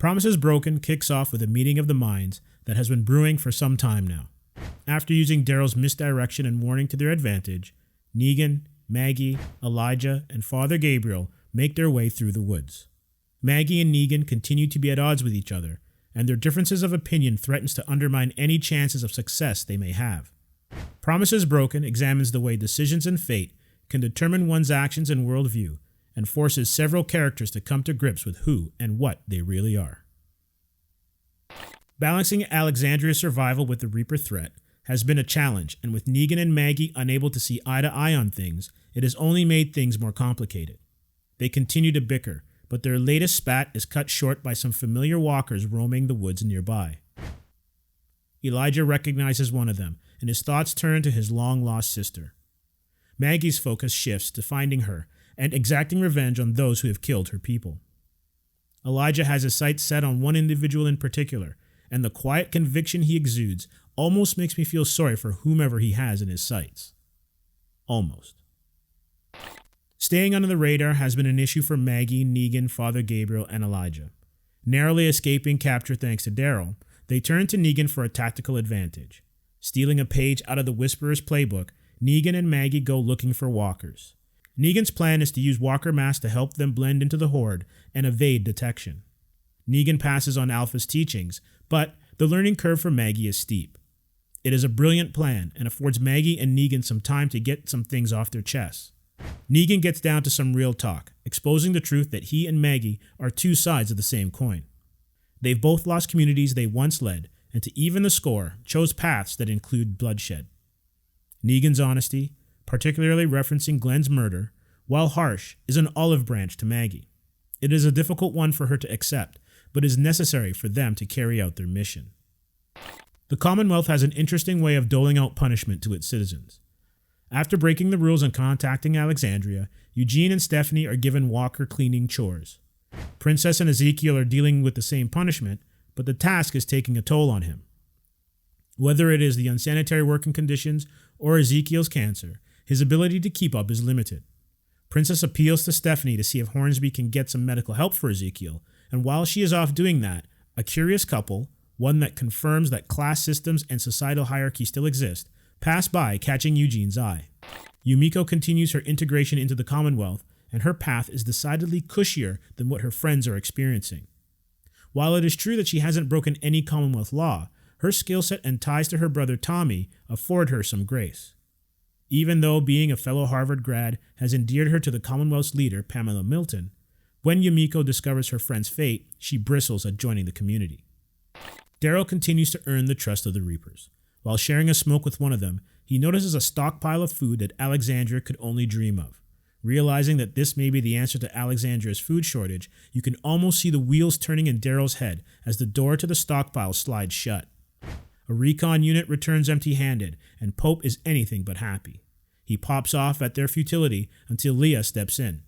Promises Broken kicks off with a meeting of the minds that has been brewing for some time now. After using Daryl's misdirection and warning to their advantage, Negan, Maggie, Elijah, and Father Gabriel make their way through the woods. Maggie and Negan continue to be at odds with each other, and their differences of opinion threatens to undermine any chances of success they may have. Promises Broken examines the way decisions and fate can determine one's actions and worldview, and forces several characters to come to grips with who and what they really are. Balancing Alexandria's survival with the Reaper threat has been a challenge, and with Negan and Maggie unable to see eye to eye on things, it has only made things more complicated. They continue to bicker, but their latest spat is cut short by some familiar walkers roaming the woods nearby. Elijah recognizes one of them, and his thoughts turn to his long-lost sister. Maggie's focus shifts to finding her and exacting revenge on those who have killed her people. Elijah has his sights set on one individual in particular, and the quiet conviction he exudes almost makes me feel sorry for whomever he has in his sights. Almost. Staying under the radar has been an issue for Maggie, Negan, Father Gabriel, and Elijah. Narrowly escaping capture thanks to Daryl, they turn to Negan for a tactical advantage. Stealing a page out of the Whisperer's playbook, Negan and Maggie go looking for walkers. Negan's plan is to use walker masks to help them blend into the horde and evade detection. Negan passes on Alpha's teachings, but the learning curve for Maggie is steep. It is a brilliant plan and affords Maggie and Negan some time to get some things off their chests. Negan gets down to some real talk, exposing the truth that he and Maggie are two sides of the same coin. They've both lost communities they once led, and to even the score, chose paths that include bloodshed. Negan's honesty, particularly referencing Glenn's murder, while harsh, is an olive branch to Maggie. It is a difficult one for her to accept, but is necessary for them to carry out their mission. The Commonwealth has an interesting way of doling out punishment to its citizens. After breaking the rules and contacting Alexandria, Eugene and Stephanie are given walker cleaning chores. Princess and Ezekiel are dealing with the same punishment, but the task is taking a toll on him. Whether it is the unsanitary working conditions or Ezekiel's cancer, his ability to keep up is limited. Princess appeals to Stephanie to see if Hornsby can get some medical help for Ezekiel, and while she is off doing that, a curious couple, one that confirms that class systems and societal hierarchy still exist, pass by, catching Eugene's eye. Yumiko continues her integration into the Commonwealth, and her path is decidedly cushier than what her friends are experiencing. While it is true that she hasn't broken any Commonwealth law, her skill set and ties to her brother Tommy afford her some grace. Even though being a fellow Harvard grad has endeared her to the Commonwealth's leader, Pamela Milton, when Yumiko discovers her friend's fate, she bristles at joining the community. Daryl continues to earn the trust of the Reapers. While sharing a smoke with one of them, he notices a stockpile of food that Alexandria could only dream of. Realizing that this may be the answer to Alexandria's food shortage, you can almost see the wheels turning in Daryl's head as the door to the stockpile slides shut. A recon unit returns empty-handed, and Pope is anything but happy. He pops off at their futility until Leah steps in.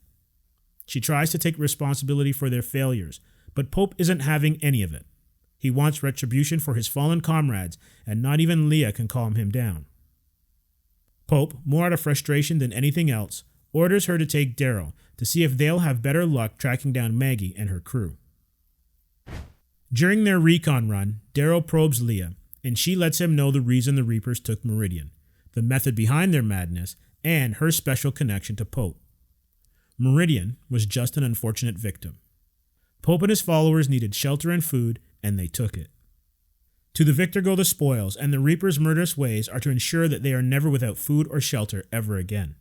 She tries to take responsibility for their failures, but Pope isn't having any of it. He wants retribution for his fallen comrades, and not even Leah can calm him down. Pope, more out of frustration than anything else, orders her to take Daryl to see if they'll have better luck tracking down Maggie and her crew. During their recon run, Daryl probes Leah, and she lets him know the reason the Reapers took Meridian, the method behind their madness, and her special connection to Pope. Meridian was just an unfortunate victim. Pope and his followers needed shelter and food, and they took it. To the victor go the spoils, and the Reapers' murderous ways are to ensure that they are never without food or shelter ever again.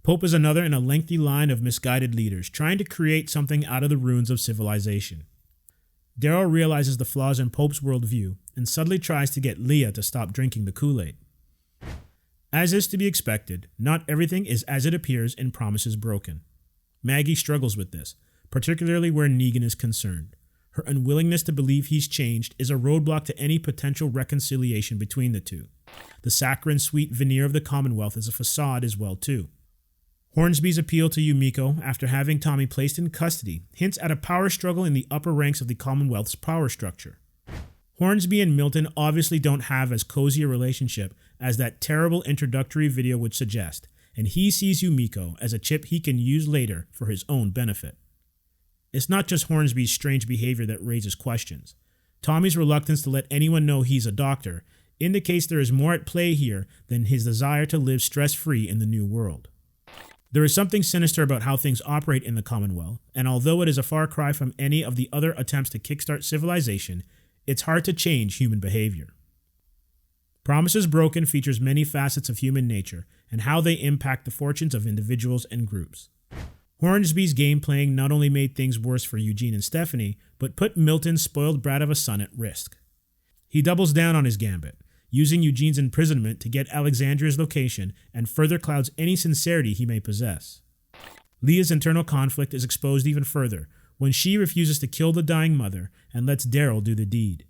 Pope is another in a lengthy line of misguided leaders trying to create something out of the ruins of civilization. Daryl realizes the flaws in Pope's worldview and subtly tries to get Leah to stop drinking the Kool-Aid. As is to be expected, not everything is as it appears in Promises Broken. Maggie struggles with this, particularly where Negan is concerned. Her unwillingness to believe he's changed is a roadblock to any potential reconciliation between the two. The saccharine sweet veneer of the Commonwealth is a facade as well too. Hornsby's appeal to Yumiko after having Tommy placed in custody hints at a power struggle in the upper ranks of the Commonwealth's power structure. Hornsby and Milton obviously don't have as cozy a relationship as that terrible introductory video would suggest, and he sees Yumiko as a chip he can use later for his own benefit. It's not just Hornsby's strange behavior that raises questions. Tommy's reluctance to let anyone know he's a doctor indicates there is more at play here than his desire to live stress-free in the new world. There is something sinister about how things operate in the Commonwealth, and although it is a far cry from any of the other attempts to kickstart civilization, it's hard to change human behavior. Promises Broken features many facets of human nature and how they impact the fortunes of individuals and groups. Hornsby's game playing not only made things worse for Eugene and Stephanie, but put Milton's spoiled brat of a son at risk. He doubles down on his gambit, using Eugene's imprisonment to get Alexandria's location and further clouds any sincerity he may possess. Leah's internal conflict is exposed even further when she refuses to kill the dying mother and lets Daryl do the deed.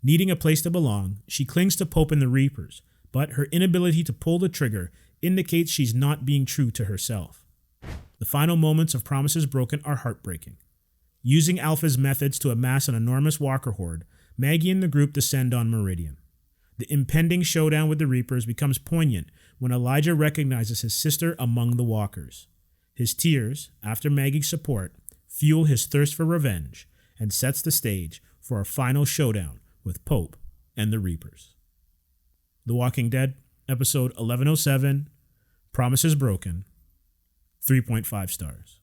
Needing a place to belong, she clings to Pope and the Reapers, but her inability to pull the trigger indicates she's not being true to herself. The final moments of Promises Broken are heartbreaking. Using Alpha's methods to amass an enormous walker horde, Maggie and the group descend on Meridian. The impending showdown with the Reapers becomes poignant when Elijah recognizes his sister among the walkers. His tears, after Maggie's support, fuel his thirst for revenge and sets the stage for a final showdown with Pope and the Reapers. The Walking Dead, episode 1107, Promises Broken, 3.5 stars.